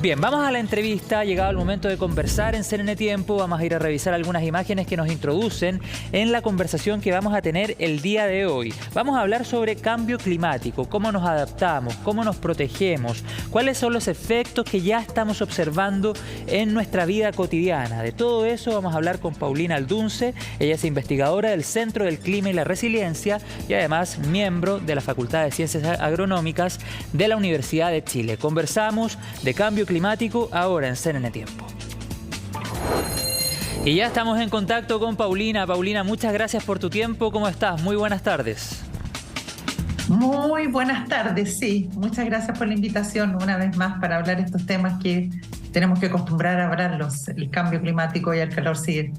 Bien, vamos a la entrevista. Ha llegado el momento de conversar en CNN Tiempo. Vamos a ir a revisar algunas imágenes que nos introducen en la conversación que vamos a tener el día de hoy. Vamos a hablar sobre cambio climático, cómo nos adaptamos, cómo nos protegemos, cuáles son los efectos que ya estamos observando en nuestra vida cotidiana. De todo eso vamos a hablar con Paulina Aldunce. Ella es investigadora del Centro del Clima y la Resiliencia y además miembro de la Facultad de Ciencias Agronómicas de la Universidad de Chile. Conversamos de cambio climático ahora en CNN Tiempo. Y ya estamos en contacto con Paulina. Paulina, muchas gracias por tu tiempo. ¿Cómo estás? Muy buenas tardes. Muy buenas tardes, sí. Muchas gracias por la invitación una vez más para hablar de estos temas que tenemos que acostumbrar a hablarlos. El cambio climático y el calor se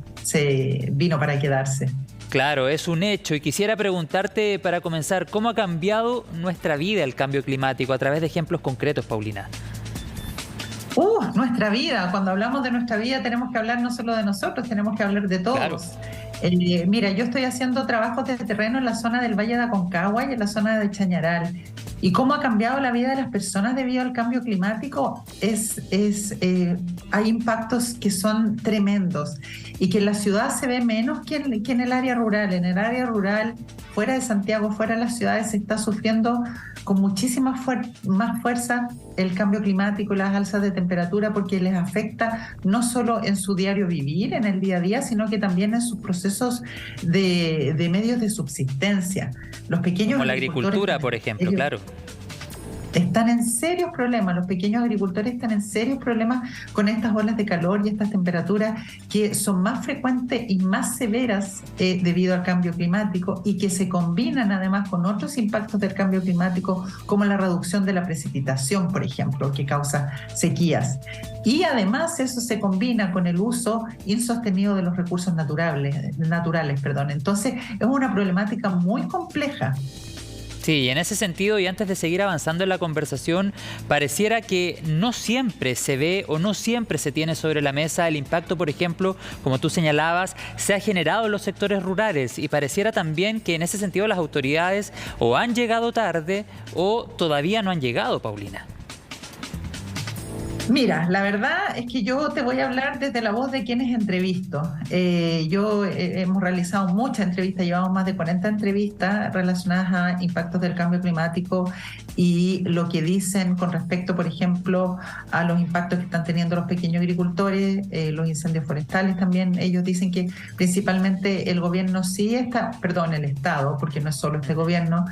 vino para quedarse. Claro, es un hecho. Y quisiera preguntarte, para comenzar, ¿cómo ha cambiado nuestra vida el cambio climático? A través de ejemplos concretos, Paulina. Nuestra vida. Cuando hablamos de nuestra vida tenemos que hablar no solo de nosotros, tenemos que hablar de todos. Claro. Mira, yo estoy haciendo trabajos de terreno en la zona del Valle de Aconcagua y en la zona de Chañaral. ¿Y cómo ha cambiado la vida de las personas debido al cambio climático? Hay impactos que son tremendos y que en la ciudad se ve menos que en el área rural. En el área rural, fuera de Santiago, fuera de las ciudades, se está sufriendo con muchísima más fuerza el cambio climático y las alzas de temperatura, porque les afecta no solo en su diario vivir, en el día a día, sino que también en sus procesos de medios de subsistencia. Los pequeños como la agricultura, por ejemplo, claro. Están en serios problemas, los pequeños agricultores están en serios problemas con estas olas de calor y estas temperaturas que son más frecuentes y más severas debido al cambio climático y que se combinan además con otros impactos del cambio climático como la reducción de la precipitación, por ejemplo, que causa sequías. Y además eso se combina con el uso insostenido de los recursos naturales. Entonces es una problemática muy compleja. Sí, y en ese sentido, y antes de seguir avanzando en la conversación, pareciera que no siempre se ve o no siempre se tiene sobre la mesa el impacto, por ejemplo, como tú señalabas, se ha generado en los sectores rurales, y pareciera también que en ese sentido las autoridades o han llegado tarde o todavía no han llegado, Paulina. Mira, la verdad es que yo te voy a hablar desde la voz de quienes entrevisto. Hemos realizado muchas entrevistas, llevamos más de 40 entrevistas relacionadas a impactos del cambio climático y lo que dicen con respecto, por ejemplo, a los impactos que están teniendo los pequeños agricultores, los incendios forestales también. Ellos dicen que principalmente el gobierno el Estado, porque no es solo este gobierno,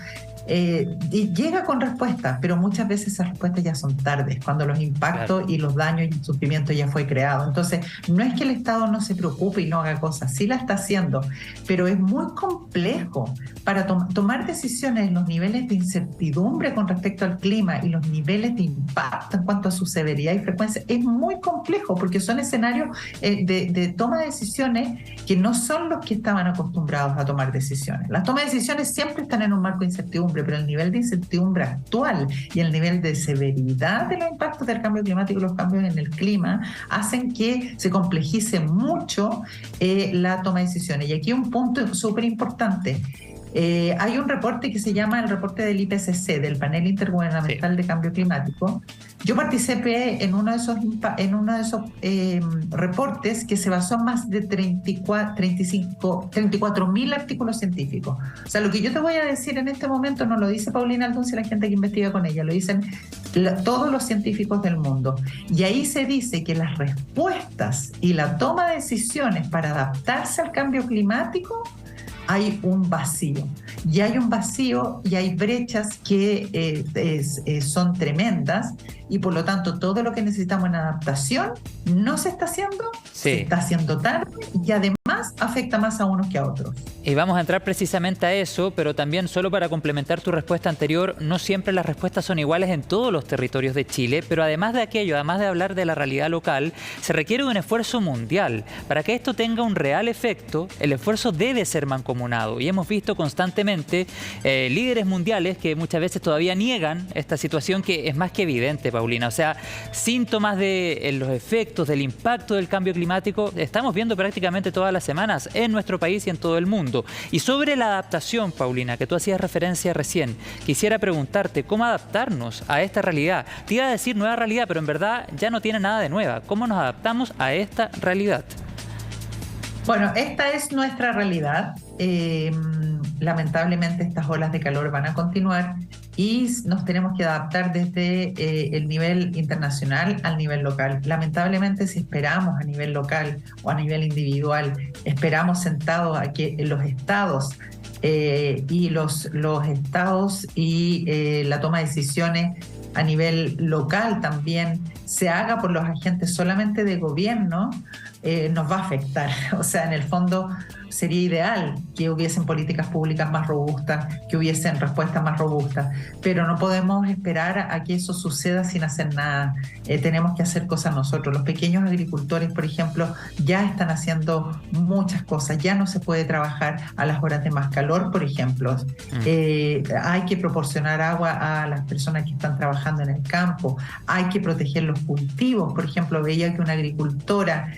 y llega con respuestas, pero muchas veces esas respuestas ya son tardes, cuando los impactos y los daños y el sufrimiento ya fue creado. Entonces, no es que el Estado no se preocupe y no haga cosas, sí la está haciendo, pero es muy complejo para tomar decisiones en los niveles de incertidumbre con respecto al clima y los niveles de impacto en cuanto a su severidad y frecuencia. Es muy complejo porque son escenarios de toma de decisiones que no son los que estaban acostumbrados a tomar decisiones. Las tomas de decisiones siempre están en un marco de incertidumbre, pero el nivel de incertidumbre actual y el nivel de severidad de los impactos del cambio climático y los cambios en el clima hacen que se complejice mucho la toma de decisiones. Y aquí un punto súper importante. Hay un reporte que se llama el reporte del IPCC, del Panel Intergubernamental de Cambio Climático. Yo participé en uno de esos reportes que se basó en más de 34.000 artículos científicos. O sea, lo que yo te voy a decir en este momento no lo dice Paulina Aldunce y la gente que investiga con ella, lo dicen todos los científicos del mundo. Y ahí se dice que las respuestas y la toma de decisiones para adaptarse al cambio climático hay un vacío. Y hay un vacío y hay brechas que son tremendas y por lo tanto todo lo que necesitamos en adaptación no se está haciendo, se está haciendo tarde y además afecta más a unos que a otros. Y vamos a entrar precisamente a eso, pero también solo para complementar tu respuesta anterior, no siempre las respuestas son iguales en todos los territorios de Chile, pero además de aquello, además de hablar de la realidad local, se requiere de un esfuerzo mundial. Para que esto tenga un real efecto, el esfuerzo debe ser mancomunado y hemos visto constantemente líderes mundiales que muchas veces todavía niegan esta situación que es más que evidente, Paulina. O sea, síntomas de los efectos, del impacto del cambio climático, estamos viendo prácticamente todas las semanas en nuestro país y en todo el mundo. Y sobre la adaptación, Paulina, que tú hacías referencia recién, quisiera preguntarte cómo adaptarnos a esta realidad. Te iba a decir nueva realidad, pero en verdad ya no tiene nada de nueva. ¿Cómo nos adaptamos a esta realidad? Bueno, esta es nuestra realidad. Lamentablemente estas olas de calor van a continuar y nos tenemos que adaptar desde el nivel internacional al nivel local. Lamentablemente, si esperamos a nivel local o a nivel individual, esperamos sentados a que los estados y la toma de decisiones a nivel local también se haga por los agentes solamente de gobierno, nos va a afectar. O sea, en el fondo sería ideal que hubiesen políticas públicas más robustas, que hubiesen respuestas más robustas, pero no podemos esperar a que eso suceda sin hacer nada. Tenemos que hacer cosas nosotros. Los pequeños agricultores, por ejemplo, ya están haciendo muchas cosas. Ya no se puede trabajar a las horas de más calor, por ejemplo. Hay que proporcionar agua a las personas que están trabajando en el campo. Hay que proteger los cultivos. Por ejemplo, veía que una agricultora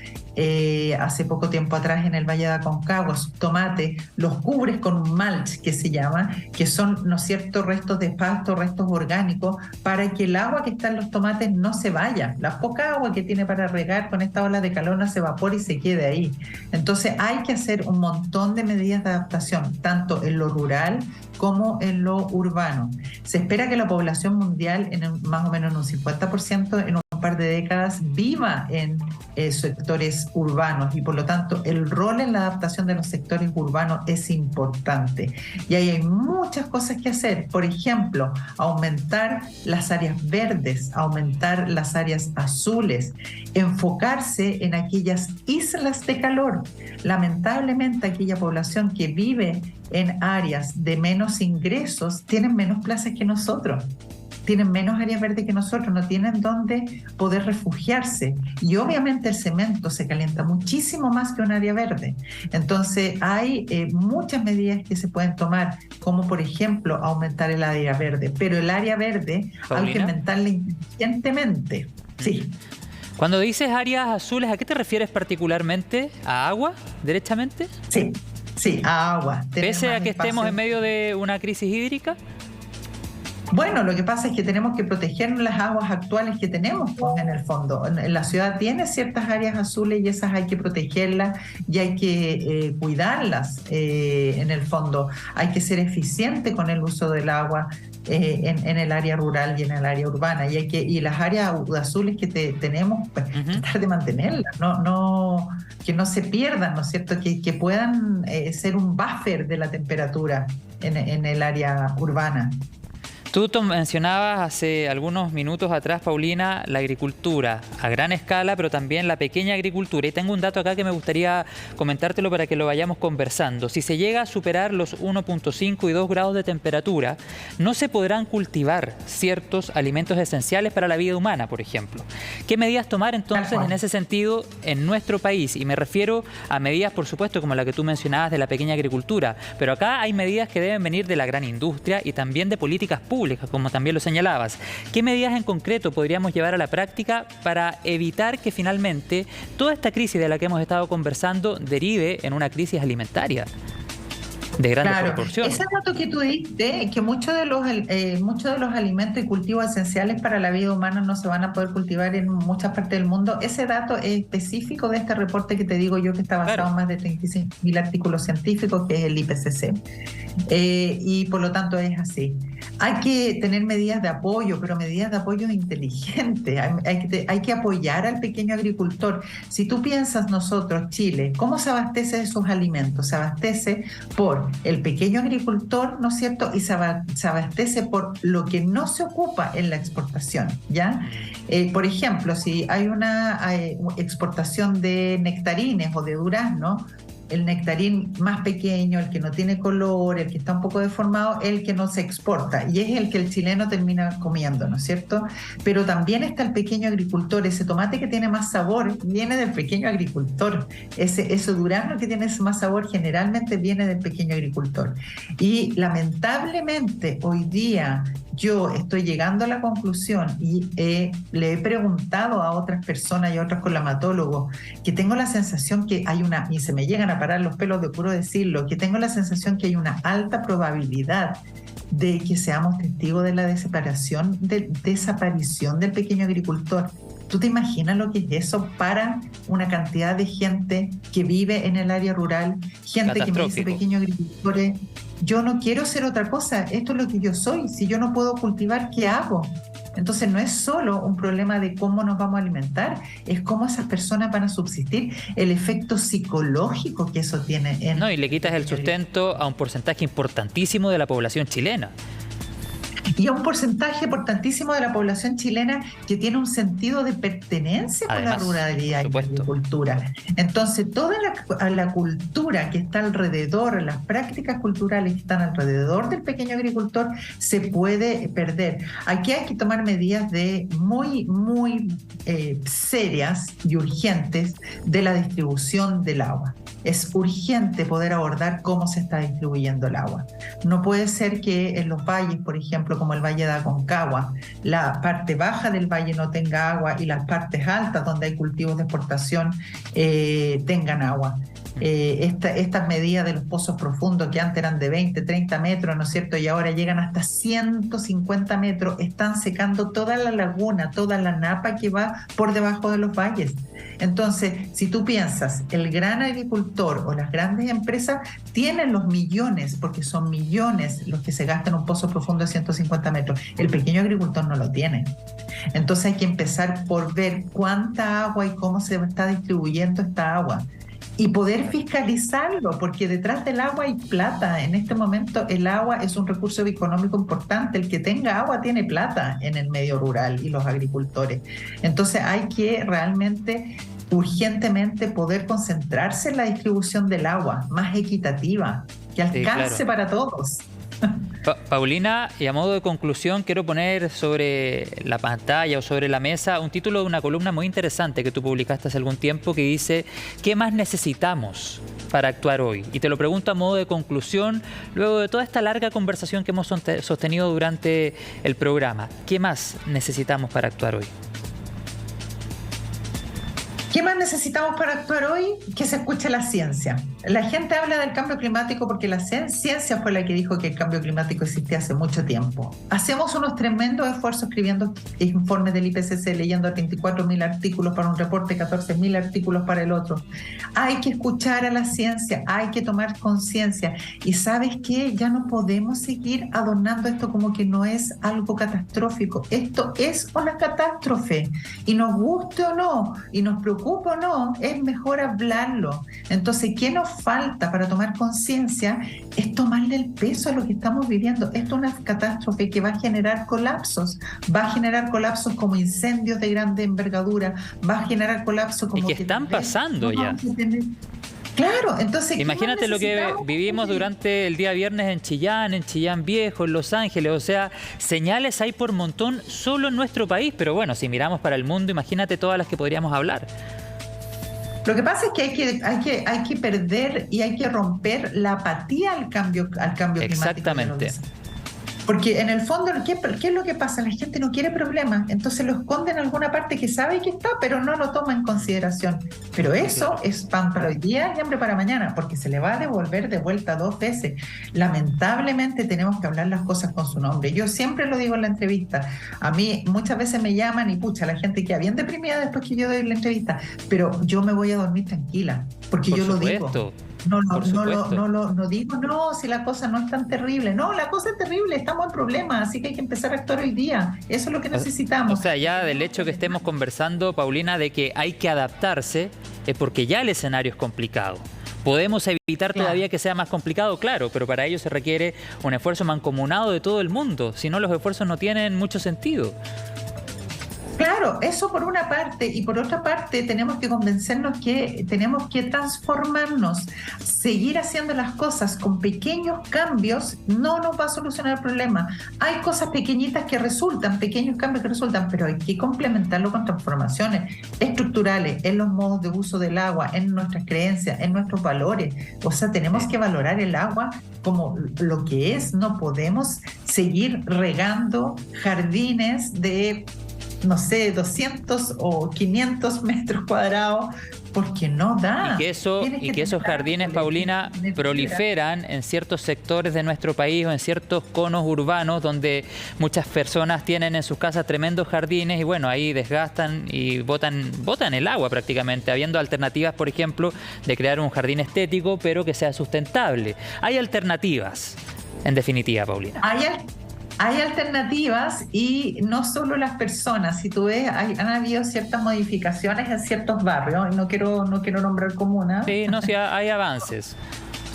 hace poco tiempo atrás en el Valle de Aconcagua, sus tomates los cubres con un mulch que se llama, que son, ¿no es cierto?, restos de pasto, restos orgánicos, para que el agua que está en los tomates no se vaya. La poca agua que tiene para regar con esta ola de calor no se evapore y se quede ahí. Entonces hay que hacer un montón de medidas de adaptación, tanto en lo rural como en lo urbano. Se espera que la población mundial, más o menos en un 50%, en un par de décadas, viva en sectores urbanos, y por lo tanto el rol en la adaptación de los sectores urbanos es importante. Y ahí hay muchas cosas que hacer. Por ejemplo, aumentar las áreas verdes, aumentar las áreas azules, enfocarse en aquellas islas de calor. Lamentablemente, aquella población que vive en áreas de menos ingresos tienen menos plazas que nosotros, tienen menos áreas verdes que nosotros, no tienen dónde poder refugiarse. Y obviamente el cemento se calienta muchísimo más que un área verde. Entonces hay muchas medidas que se pueden tomar, como por ejemplo aumentar el área verde. Pero el área verde, ¿Paulina?, hay que aumentarla inteligentemente. Sí. Cuando dices áreas azules, ¿a qué te refieres particularmente? ¿A agua, derechamente? Sí, a agua. ¿Pese a que estemos en medio de una crisis hídrica? Bueno, lo que pasa es que tenemos que proteger las aguas actuales que tenemos, pues, en el fondo. La ciudad tiene ciertas áreas azules y esas hay que protegerlas y hay que cuidarlas, en el fondo. Hay que ser eficiente con el uso del agua en el área rural y en el área urbana. Y las áreas azules que tenemos, pues, tratar de mantenerlas, que no se pierdan, ¿no es cierto? Que puedan ser un buffer de la temperatura en el área urbana. Tú mencionabas hace algunos minutos atrás, Paulina, la agricultura a gran escala, pero también la pequeña agricultura. Y tengo un dato acá que me gustaría comentártelo para que lo vayamos conversando. Si se llega a superar los 1.5 y 2 grados de temperatura, no se podrán cultivar ciertos alimentos esenciales para la vida humana, por ejemplo. ¿Qué medidas tomar entonces en ese sentido en nuestro país? Y me refiero a medidas, por supuesto, como la que tú mencionabas de la pequeña agricultura, pero acá hay medidas que deben venir de la gran industria y también de políticas públicas, como también lo señalabas. ¿Qué medidas en concreto podríamos llevar a la práctica para evitar que finalmente toda esta crisis de la que hemos estado conversando derive en una crisis alimentaria de grandes proporciones? Ese dato que tú diste, que muchos de los alimentos y cultivos esenciales para la vida humana no se van a poder cultivar en muchas partes del mundo, ese dato es específico de este reporte que te digo yo, que está basado en más de 35.000 artículos científicos, que es el IPCC. Y por lo tanto es así. Hay que tener medidas de apoyo, pero medidas de apoyo inteligentes. Hay que apoyar al pequeño agricultor. Si tú piensas, nosotros, Chile, ¿cómo se abastece de sus alimentos? Se abastece por el pequeño agricultor, ¿no es cierto? Y se abastece por lo que no se ocupa en la exportación, ¿ya? Por ejemplo, si hay una exportación de nectarines o de durazno, el nectarín más pequeño, el que no tiene color, el que está un poco deformado, el que no se exporta, y es el que el chileno termina comiendo, ¿no es cierto? Pero también está el pequeño agricultor. Ese tomate que tiene más sabor viene del pequeño agricultor. Ese durazno que tiene más sabor generalmente viene del pequeño agricultor. Y lamentablemente hoy día, yo estoy llegando a la conclusión y le he preguntado a otras personas y a otros colamatólogos que tengo la sensación que hay una, y se me llegan a parar los pelos de puro decirlo, que tengo la sensación que hay una alta probabilidad de que seamos testigos de la desaparición del pequeño agricultor. ¿Tú te imaginas lo que es eso para una cantidad de gente que vive en el área rural? Gente que me dice, pequeños agricultores, yo no quiero ser otra cosa, esto es lo que yo soy, si yo no puedo cultivar, ¿qué hago? Entonces no es solo un problema de cómo nos vamos a alimentar, es cómo esas personas van a subsistir, el efecto psicológico que eso tiene. No, y le quitas el sustento a un porcentaje importantísimo de la población chilena. Y a un porcentaje importantísimo de la población chilena que tiene un sentido de pertenencia con la ruralidad y la agricultura. Entonces, toda la cultura que está alrededor, las prácticas culturales que están alrededor del pequeño agricultor, se puede perder. Aquí hay que tomar medidas muy serias y urgentes de la distribución del agua. Es urgente poder abordar cómo se está distribuyendo el agua. No puede ser que en los valles, por ejemplo, como el Valle de Aconcagua, la parte baja del valle no tenga agua y las partes altas, donde hay cultivos de exportación, tengan agua. Estas medidas de los pozos profundos que antes eran de 20, 30 metros, ¿no es cierto? Y ahora llegan hasta 150 metros, están secando toda la laguna, toda la napa que va por debajo de los valles. Entonces, si tú piensas, el gran agricultor o las grandes empresas tienen los millones, porque son millones los que se gastan en un pozo profundo de 150 metros. El pequeño agricultor no lo tiene. Entonces hay que empezar por ver cuánta agua y cómo se está distribuyendo esta agua. Y poder fiscalizarlo, porque detrás del agua hay plata. En este momento el agua es un recurso económico importante. El que tenga agua tiene plata en el medio rural y los agricultores. Entonces hay que realmente, urgentemente, poder concentrarse en la distribución del agua más equitativa, que alcance para todos. Paulina, y a modo de conclusión, quiero poner sobre la pantalla o sobre la mesa un título de una columna muy interesante que tú publicaste hace algún tiempo que dice ¿qué más necesitamos para actuar hoy? Y te lo pregunto a modo de conclusión, luego de toda esta larga conversación que hemos sostenido durante el programa. ¿Qué más necesitamos para actuar hoy? ¿Qué más necesitamos para actuar hoy? Que se escuche la ciencia. La gente habla del cambio climático porque la ciencia fue la que dijo que el cambio climático existía hace mucho tiempo. Hacemos unos tremendos esfuerzos escribiendo informes del IPCC, leyendo 34.000 artículos para un reporte, 14.000 artículos para el otro. Hay que escuchar a la ciencia, hay que tomar conciencia. Y ¿sabes qué? Ya no podemos seguir adornando esto como que no es algo catastrófico. Esto es una catástrofe. Y nos guste o no, y nos preocupe o no, es mejor hablarlo. Entonces, ¿qué nos falta para tomar conciencia? Es tomarle el peso a lo que estamos viviendo. Esto es una catástrofe que va a generar colapsos. Va a generar colapsos como incendios de grande envergadura. Va a generar colapsos como... Y que están pasando ya. Claro, entonces... Imagínate lo que vivimos durante el día viernes en Chillán Viejo, en Los Ángeles. O sea, señales hay por montón solo en nuestro país. Pero bueno, si miramos para el mundo, imagínate todas las que podríamos hablar. Lo que pasa es que hay que perder y hay que romper la apatía al cambio climático. Exactamente. Porque en el fondo, ¿qué es lo que pasa? La gente no quiere problemas, entonces lo esconde en alguna parte que sabe que está, pero no lo toma en consideración. Pero eso es pan para hoy día y hambre para mañana, porque se le va a devolver de vuelta 2 veces. Lamentablemente tenemos que hablar las cosas con su nombre. Yo siempre lo digo en la entrevista. A mí muchas veces me llaman y pucha, la gente queda bien deprimida después que yo doy la entrevista, pero yo me voy a dormir tranquila, porque yo lo digo. No digo, no, si la cosa no es tan terrible. No, la cosa es terrible, estamos en problemas, así que hay que empezar a actuar hoy día. Eso es lo que necesitamos. O sea, ya del hecho que estemos conversando, Paulina, de que hay que adaptarse, es porque ya el escenario es complicado. ¿Podemos evitar todavía que sea más complicado? Claro, pero para ello se requiere un esfuerzo mancomunado de todo el mundo. Si no, los esfuerzos no tienen mucho sentido. Claro, eso por una parte, y por otra parte tenemos que convencernos que tenemos que transformarnos. Seguir haciendo las cosas con pequeños cambios no nos va a solucionar el problema. Hay cosas pequeñitas que resultan, pequeños cambios que resultan, pero hay que complementarlo con transformaciones estructurales en los modos de uso del agua, en nuestras creencias, en nuestros valores. O sea, tenemos que valorar el agua como lo que es. No podemos seguir regando jardines de, no sé, 200 o 500 metros cuadrados, porque no da. Y que esos jardines, Paulina, proliferan en ciertos sectores de nuestro país o en ciertos conos urbanos donde muchas personas tienen en sus casas tremendos jardines y bueno, ahí desgastan y botan el agua prácticamente, habiendo alternativas, por ejemplo, de crear un jardín estético, pero que sea sustentable. Hay alternativas, en definitiva, Paulina. Hay alternativas y no solo las personas. Si tú ves, han habido ciertas modificaciones en ciertos barrios. No quiero nombrar comunas. Sí, no, sí, hay avances.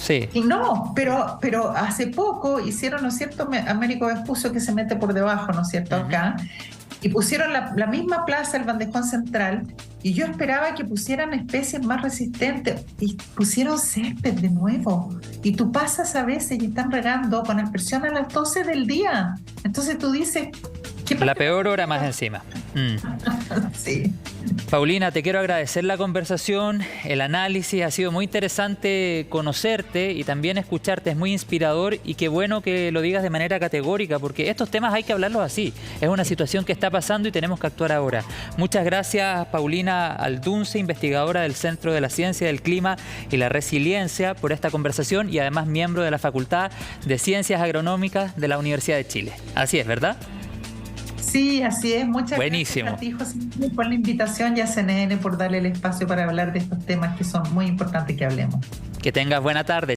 Sí. Y no, pero hace poco hicieron, ¿no es cierto?, Américo Vespucio, que se mete por debajo, ¿no es cierto?, acá. Y pusieron la misma plaza, el bandejón central, y yo esperaba que pusieran especies más resistentes, y pusieron césped de nuevo. Y tú pasas a veces y están regando con aspersión a las 12 del día. Entonces tú dices... La peor hora más encima. Sí. Paulina, te quiero agradecer la conversación, el análisis, ha sido muy interesante conocerte y también escucharte, es muy inspirador y qué bueno que lo digas de manera categórica porque estos temas hay que hablarlos así, es una situación que está pasando y tenemos que actuar ahora. Muchas gracias, Paulina Aldunce, investigadora del Centro de la Ciencia del Clima y la Resiliencia, por esta conversación y además miembro de la Facultad de Ciencias Agronómicas de la Universidad de Chile. Así es, ¿verdad? Sí, así es. Muchas Buenísimo. gracias a ti, José, por la invitación y a CNN por darle el espacio para hablar de estos temas que son muy importantes que hablemos. Que tengas buena tarde.